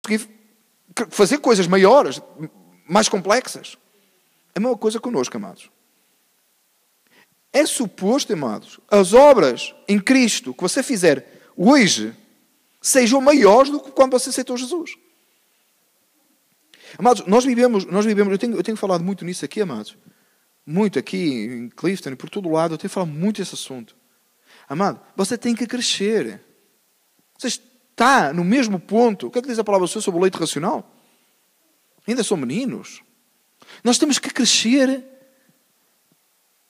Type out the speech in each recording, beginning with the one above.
conseguir fazer coisas maiores, mais complexas. É a mesma coisa connosco, amados. É suposto, amados, as obras em Cristo que você fizer hoje sejam maiores do que quando você aceitou Jesus. Amados, nós vivemos, eu tenho falado muito nisso aqui, amados. Muito aqui em Clifton e por todo lado, eu tenho falado muito desse assunto. Amado, você tem que crescer. Você está no mesmo ponto. O que é que diz a palavra do Senhor sobre o leite racional? Ainda são meninos. Nós temos que crescer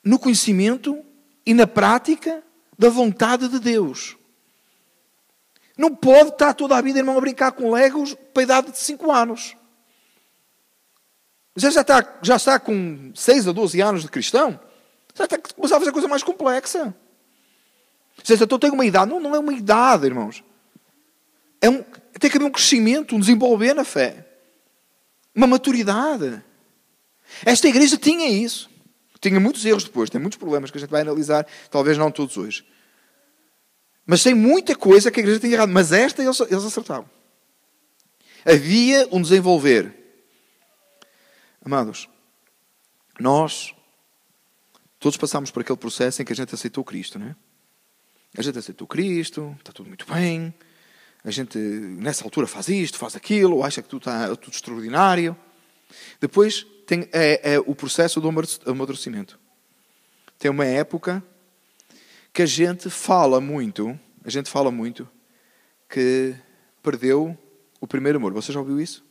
no conhecimento e na prática da vontade de Deus. Não pode estar toda a vida, irmão, a brincar com legos para a idade de 5 anos. Já está com 6 a 12 anos de cristão, já está a começar a fazer coisa mais complexa. Você diz, eu tenho uma idade. Não é uma idade, irmãos. Tem que haver um crescimento, um desenvolver na fé. Uma maturidade. Esta igreja tinha isso. Tinha muitos erros depois, tem muitos problemas que a gente vai analisar, talvez não todos hoje. Mas tem muita coisa que a igreja tinha errado. Mas esta eles acertavam. Havia um desenvolver. Amados, nós todos passámos por aquele processo em que a gente aceitou Cristo, não é? A gente aceitou Cristo, está tudo muito bem. A gente, nessa altura, faz isto, faz aquilo, acha que tudo está tudo extraordinário. Depois tem o processo do amadurecimento. Tem uma época que a gente fala muito que perdeu o primeiro amor. Você já ouviu isso?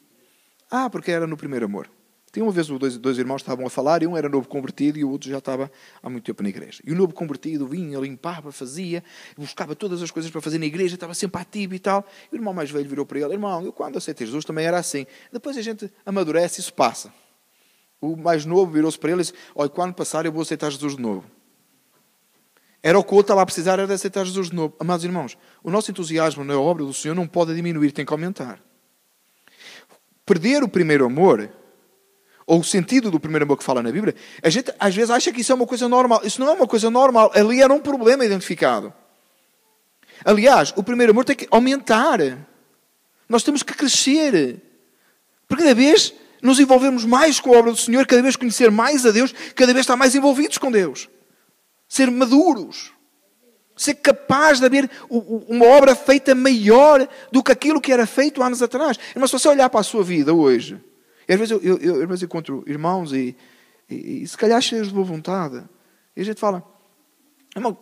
Porque era no primeiro amor. Tinha uma vez dois irmãos estavam a falar e um era novo convertido e o outro já estava há muito tempo na igreja. E o novo convertido vinha, limpava, fazia, buscava todas as coisas para fazer na igreja, estava sempre ativo e tal. E o irmão mais velho virou para ele: irmão, eu quando aceitei Jesus também era assim. Depois a gente amadurece e isso passa. O mais novo virou-se para ele e disse: olha, quando passar eu vou aceitar Jesus de novo. Era o que o outro estava a precisar, era de aceitar Jesus de novo. Amados irmãos, o nosso entusiasmo na obra do Senhor não pode diminuir, tem que aumentar. Perder o primeiro amor, ou o sentido do primeiro amor que fala na Bíblia, a gente às vezes acha que isso é uma coisa normal. Isso não é uma coisa normal. Ali era um problema identificado. Aliás, o primeiro amor tem que aumentar. Nós temos que crescer. Porque cada vez nos envolvemos mais com a obra do Senhor, cada vez conhecer mais a Deus, cada vez estar mais envolvidos com Deus. Ser maduros. Ser capaz de haver uma obra feita maior do que aquilo que era feito anos atrás. Mas se você olhar para a sua vida hoje, e às vezes eu encontro irmãos e se calhar cheios de boa vontade. E a gente fala: irmão,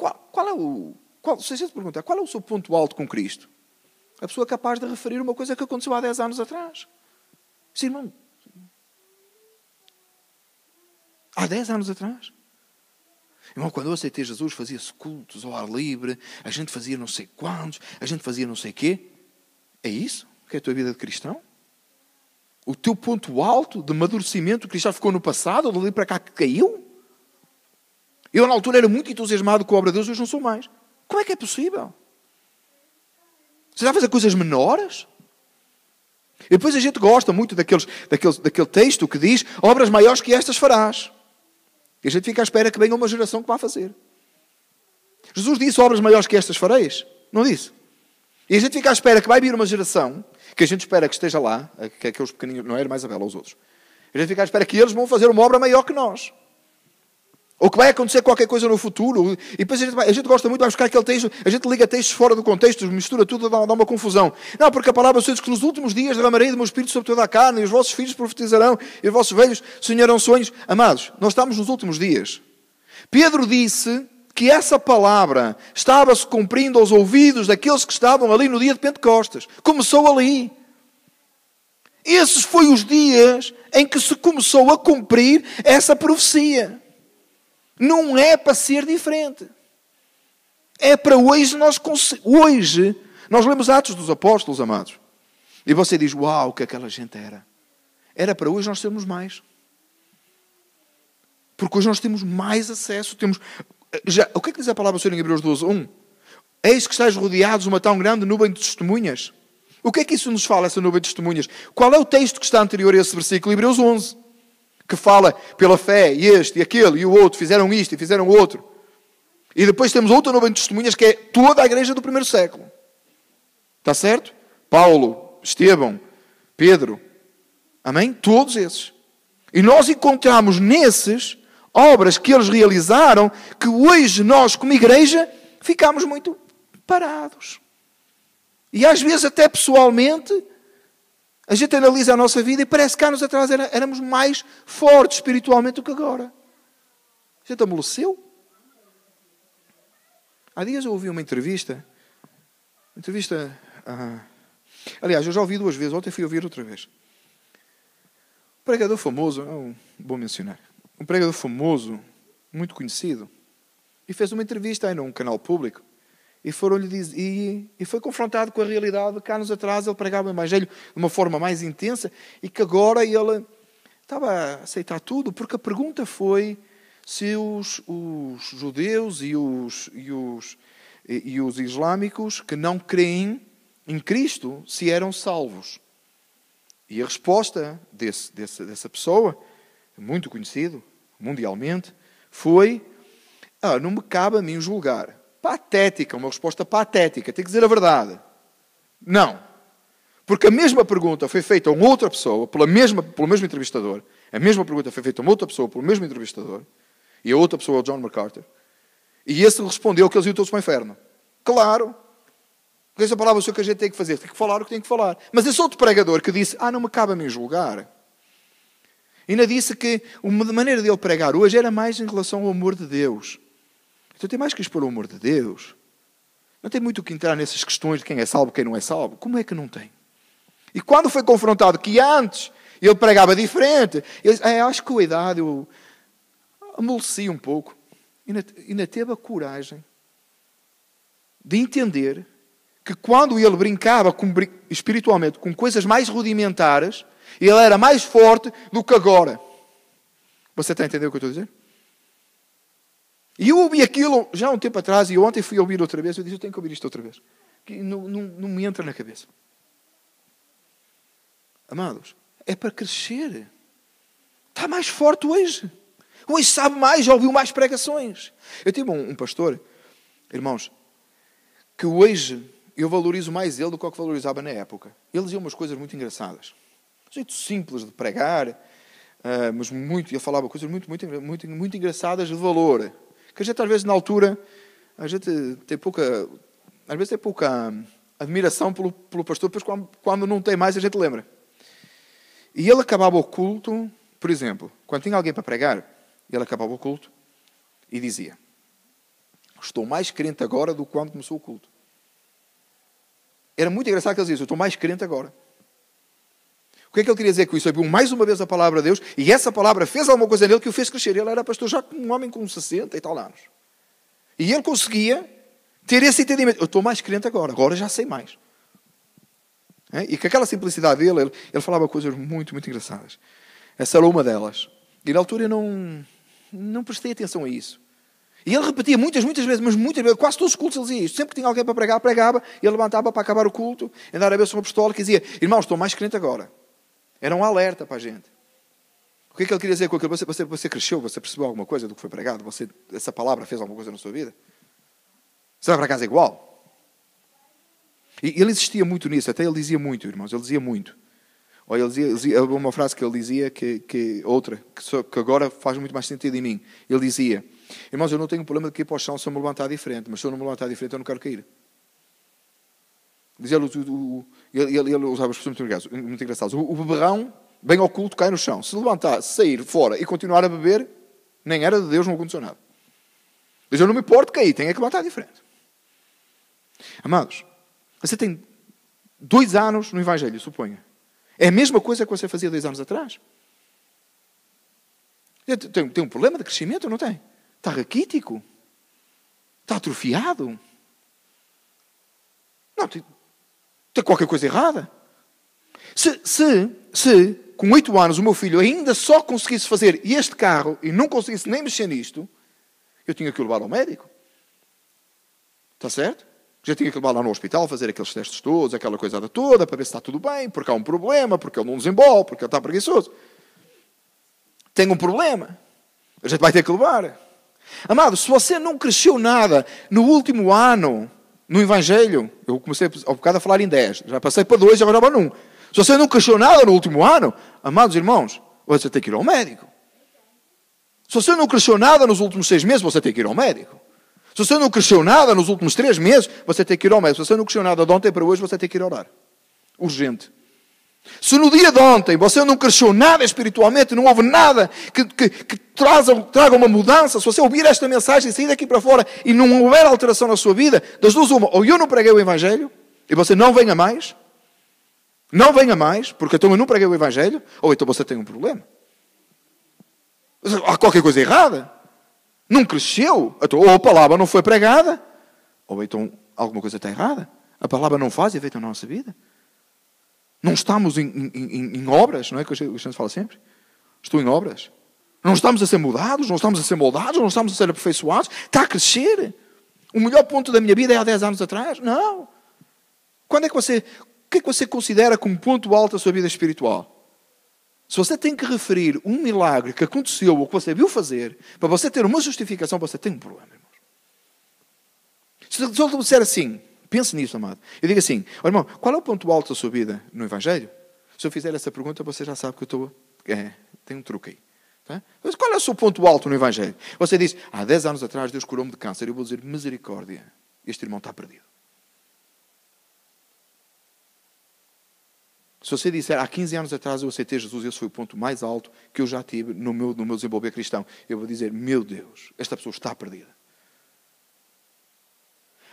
se a gente perguntar, qual é o seu ponto alto com Cristo? A pessoa é capaz de referir uma coisa que aconteceu há 10 anos atrás. Diz: irmão, há 10 anos atrás. Irmão, quando eu aceitei Jesus, fazia-se cultos ao ar livre, a gente fazia não sei quantos, a gente fazia não sei quê. É isso que é a tua vida de cristão? O teu ponto alto de amadurecimento que já ficou no passado, dali para cá que caiu? Eu na altura era muito entusiasmado com a obra de Deus, hoje não sou mais. Como é que é possível? Você já fazer coisas menores? E depois a gente gosta muito daquele texto que diz: obras maiores que estas farás. E a gente fica à espera que venha uma geração que vá fazer. Jesus disse: obras maiores que estas fareis? Não disse? E a gente fica à espera que vai vir uma geração, que a gente espera que esteja lá, que aqueles pequeninos, não era mais a Bela, os outros. A gente fica à espera que eles vão fazer uma obra maior que nós. Ou que vai acontecer qualquer coisa no futuro. E depois a gente gosta muito, vai buscar aquele texto, a gente liga textos fora do contexto, mistura tudo, dá uma confusão. Não, porque a palavra diz que nos últimos dias derramarei do meu espírito sobre toda a carne, e os vossos filhos profetizarão, e os vossos velhos sonharão sonhos. Amados, nós estamos nos últimos dias. Pedro disse que essa palavra estava-se cumprindo aos ouvidos daqueles que estavam ali no dia de Pentecostes. Começou ali. Esses foram os dias em que se começou a cumprir essa profecia. Não é para ser diferente. É para hoje hoje nós lemos Atos dos Apóstolos, amados. E você diz: uau, o que aquela gente era. Era para hoje nós termos mais. Porque hoje nós temos mais acesso. O que é que diz a palavra do Senhor em Hebreus 12:1? Eis que estáis rodeados de uma tão grande nuvem de testemunhas. O que é que isso nos fala, essa nuvem de testemunhas? Qual é o texto que está anterior a esse versículo? Hebreus 11. Que fala pela fé, e este, e aquele, e o outro, fizeram isto e fizeram o outro. E depois temos outra nuvem de testemunhas que é toda a igreja do primeiro século. Está certo? Paulo, Estevão, Pedro. Amém? Todos esses. E nós encontramos nesses obras que eles realizaram que hoje nós, como igreja, ficamos muito parados. E às vezes até pessoalmente, a gente analisa a nossa vida e parece que há anos atrás éramos mais fortes espiritualmente do que agora. A gente amoleceu. Há dias eu ouvi uma entrevista. Aliás, eu já ouvi 2 vezes. Ontem fui ouvir outra vez. Um pregador famoso, vou mencionar. Um pregador famoso, muito conhecido. E fez uma entrevista aí num canal público. E foi confrontado com a realidade que há anos atrás ele pregava o Evangelho de uma forma mais intensa e que agora ele estava a aceitar tudo, porque a pergunta foi se os judeus e os islâmicos que não creem em Cristo se eram salvos. E a resposta dessa pessoa, muito conhecido mundialmente, foi: não me cabe a mim julgar. Patética, uma resposta patética. Tem que dizer a verdade. Não. Porque a mesma pergunta foi feita a uma outra pessoa, pelo mesmo entrevistador. A mesma pergunta foi feita a uma outra pessoa, pelo mesmo entrevistador. E a outra pessoa, o John MacArthur. E esse respondeu que eles iam todos para o inferno. Claro. Porque essa palavra é o que a gente tem que fazer. Tem que falar o que tem que falar. Mas esse outro pregador que disse: não me cabe a mim julgar. Ainda disse que a maneira dele pregar hoje era mais em relação ao amor de Deus. Então tem mais que expor o amor de Deus. Não tem muito que entrar nessas questões de quem é salvo e quem não é salvo. Como é que não tem? E quando foi confrontado que antes ele pregava diferente, ele disse: acho que com a idade eu amoleci um pouco. E ainda teve a coragem de entender que quando ele brincava espiritualmente com coisas mais rudimentares, ele era mais forte do que agora. Você está a entender o que eu estou a dizer? E eu ouvi aquilo já há um tempo atrás, e ontem fui ouvir outra vez. Eu disse: eu tenho que ouvir isto outra vez. Que não me entra na cabeça. Amados, é para crescer. Está mais forte hoje. Hoje sabe mais, já ouviu mais pregações. Eu tive um pastor, irmãos, que hoje eu valorizo mais ele do que o que valorizava na época. Ele dizia umas coisas muito engraçadas. Um jeito simples de pregar, mas ele falava coisas muito engraçadas de valor. Que a gente, às vezes, na altura, a gente tem pouca admiração pelo pastor, depois quando não tem mais, a gente lembra. E ele acabava o culto, por exemplo, quando tinha alguém para pregar, ele acabava o culto e dizia: estou mais crente agora do que quando começou o culto. Era muito engraçado que ele dizia: eu estou mais crente agora. O que é que ele queria dizer com isso? Ele ouviu mais uma vez a palavra de Deus e essa palavra fez alguma coisa nele que o fez crescer. Ele era pastor já um homem com 60 e tal anos. E ele conseguia ter esse entendimento: eu estou mais crente agora já sei mais. E com aquela simplicidade dele, ele falava coisas muito, muito engraçadas. Essa era uma delas. E na altura eu não prestei atenção a isso. E ele repetia muitas vezes, mas muitas vezes, quase todos os cultos ele dizia isto. Sempre que tinha alguém para pregar, pregava, e ele levantava para acabar o culto, e dar a bênção apostólica e dizia: irmãos, estou mais crente agora. Era um alerta para a gente. O que é que ele queria dizer com aquilo? Você cresceu, você percebeu alguma coisa do que foi pregado? Essa palavra fez alguma coisa na sua vida? Você vai para casa igual? E ele insistia muito nisso, até ele dizia muito, irmãos, ele dizia muito. Ou ele dizia uma frase que ele dizia, que agora faz muito mais sentido em mim. Ele dizia: irmãos, eu não tenho problema de cair para o chão se eu me levantar diferente, mas se eu não me levantar diferente, eu não quero cair. Dizia ele usava expressões muito engraçadas. O beberrão, bem ao culto, cai no chão. Se levantar, sair fora e continuar a beber, nem era de Deus, não aconteceu nada. Mas eu não me importo de cair, tenho que levantar diferente. Amados, você tem 2 anos no Evangelho, suponha. É a mesma coisa que você fazia 2 anos atrás. Tem um problema de crescimento ou não tem? Está raquítico? Está atrofiado? Não, tem qualquer coisa errada. Se com 8 anos o meu filho ainda só conseguisse fazer este carro e não conseguisse nem mexer nisto, eu tinha que o levar ao médico. Está certo? Já tinha que levar lá no hospital, fazer aqueles testes todos, aquela coisada toda, para ver se está tudo bem, porque há um problema, porque ele não desembola, porque ele está preguiçoso. Tem um problema. A gente vai ter que levar. Amado, se você não cresceu nada no último ano no Evangelho, eu comecei ao bocado a falar em 10, já passei para 2 e agora para 1. Se você não cresceu nada no último ano, amados irmãos, você tem que ir ao médico. Se você não cresceu nada nos últimos 6 meses, você tem que ir ao médico. Se você não cresceu nada nos últimos 3 meses, você tem que ir ao médico. Se você não cresceu nada de ontem para hoje, você tem que ir orar. Urgente. Se no dia de ontem você não cresceu nada espiritualmente, não houve nada que traga uma mudança, se você ouvir esta mensagem e sair daqui para fora e não houver alteração na sua vida, das duas uma, ou eu não preguei o Evangelho e você não venha mais, porque então eu não preguei o Evangelho, ou então você tem um problema. Há qualquer coisa errada. Não cresceu, então, ou a palavra não foi pregada, ou então alguma coisa está errada. A palavra não faz efeito na nossa vida. Não estamos em obras, não é que a gente fala sempre? Estou em obras. Não estamos a ser mudados, não estamos a ser moldados, não estamos a ser aperfeiçoados. Está a crescer. O melhor ponto da minha vida é há 10 anos atrás? Não. O que é que você considera como ponto alto da sua vida espiritual? Se você tem que referir um milagre que aconteceu ou que você viu fazer, para você ter uma justificação, você tem um problema, irmão. Se eu disser assim, pense nisso, amado. Eu digo assim, oh, irmão, qual é o ponto alto da sua vida no Evangelho? Se eu fizer essa pergunta, você já sabe que eu estou... tem um truque aí. Tá? Mas qual é o seu ponto alto no Evangelho? Você diz, há 10 anos atrás Deus curou-me de câncer. Eu vou dizer, misericórdia. Este irmão está perdido. Se você disser, há 15 anos atrás eu aceitei Jesus, esse foi o ponto mais alto que eu já tive no meu desenvolver cristão. Eu vou dizer, meu Deus, esta pessoa está perdida.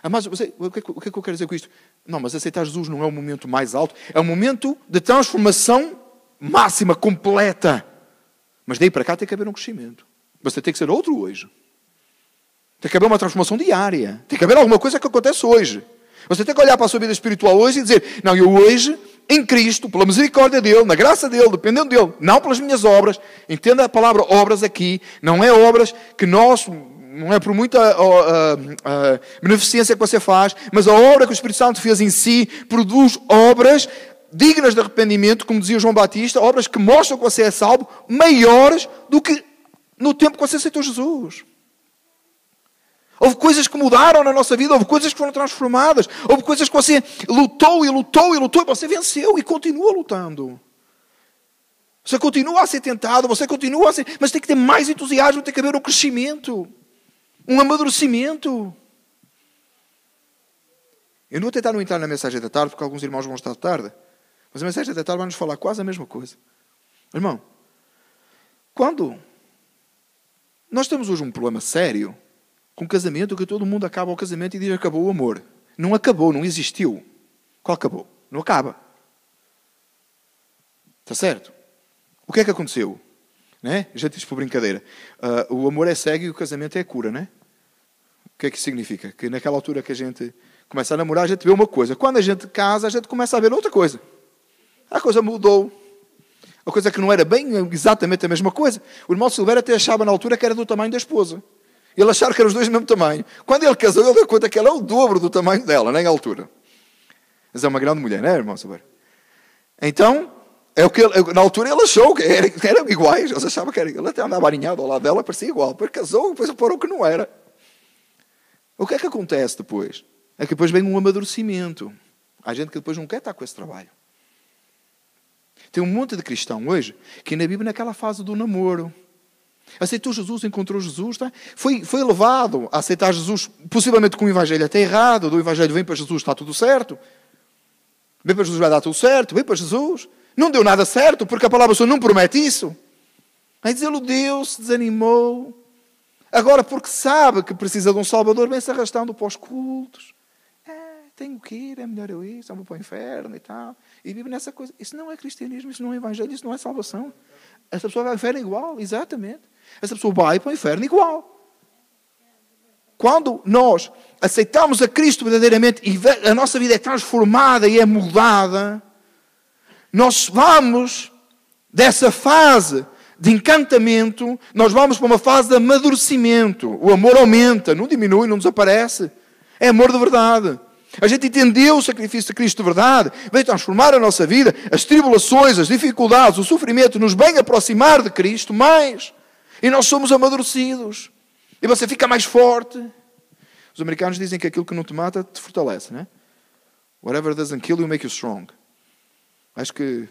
Mas o que é que eu quero dizer com isto? Não, mas aceitar Jesus não é o momento mais alto. É o momento de transformação máxima, completa. Mas daí para cá tem que haver um crescimento. Você tem que ser outro hoje. Tem que haver uma transformação diária. Tem que haver alguma coisa que acontece hoje. Você tem que olhar para a sua vida espiritual hoje e dizer, não, eu hoje, em Cristo, pela misericórdia dEle, na graça dEle, dependendo dEle, não pelas minhas obras. Entenda a palavra obras aqui. Não é obras que nós... Não é por muita beneficência que você faz, mas a obra que o Espírito Santo fez em si produz obras dignas de arrependimento, como dizia João Batista, obras que mostram que você é salvo, maiores do que no tempo que você aceitou Jesus. Houve coisas que mudaram na nossa vida, houve coisas que foram transformadas, houve coisas que você lutou e você venceu e continua lutando. Você continua a ser tentado, você continua a ser... Mas tem que ter mais entusiasmo, tem que haver um crescimento. Um amadurecimento. Eu não vou tentar não entrar na mensagem da tarde, porque alguns irmãos vão estar tarde. Mas a mensagem da tarde vai nos falar quase a mesma coisa. Irmão, quando nós temos hoje um problema sério com o casamento, que todo mundo acaba o casamento e diz acabou o amor. Não acabou, não existiu. Qual acabou? Não acaba. Está certo? O que é que aconteceu? Né? A gente diz por brincadeira. O amor é cego e o casamento é a cura, né? O que é que isso significa? Que naquela altura que a gente começa a namorar, a gente vê uma coisa. Quando a gente casa, a gente começa a ver outra coisa. A coisa mudou. A coisa que não era bem exatamente a mesma coisa. O irmão Silveira até achava na altura que era do tamanho da esposa. Ele achava que eram os dois do mesmo tamanho. Quando ele casou, ele deu conta que ela é o dobro do tamanho dela, nem a altura. Mas é uma grande mulher, não é, irmão Silveira? Então... É o que na altura ele achou que eram iguais. Ele achava que ele até andava alinhado ao lado dela, parecia igual. Depois casou, depois reparou que não era. O que é que acontece depois? É que depois vem um amadurecimento. Há gente que depois não quer estar com esse trabalho. Tem um monte de cristão hoje que ainda vive naquela fase do namoro. Aceitou Jesus, encontrou Jesus, tá? Foi levado a aceitar Jesus, possivelmente com o Evangelho até errado. Do Evangelho vem para Jesus, está tudo certo. Vem para Jesus, vai dar tudo certo. Vem para Jesus. Não deu nada certo, porque a palavra do Senhor não promete isso. Aí dizê-lo, Deus se desanimou. Agora, porque sabe que precisa de um Salvador, vem-se arrastando para os cultos. Tenho que ir, é melhor eu ir, só vou para o inferno e tal. E vive nessa coisa. Isso não é cristianismo, isso não é evangelho, isso não é salvação. Essa pessoa vai para o inferno igual, exatamente. Essa pessoa vai para o inferno igual. Quando nós aceitamos a Cristo verdadeiramente e a nossa vida é transformada e é mudada, nós vamos dessa fase de encantamento, nós vamos para uma fase de amadurecimento. O amor aumenta, não diminui, não desaparece. É amor de verdade. A gente entendeu o sacrifício de Cristo de verdade, veio transformar a nossa vida, as tribulações, as dificuldades, o sofrimento nos vem aproximar de Cristo mais. E nós somos amadurecidos. E você fica mais forte. Os americanos dizem que aquilo que não te mata te fortalece, né? Whatever doesn't kill you make you strong. Acho que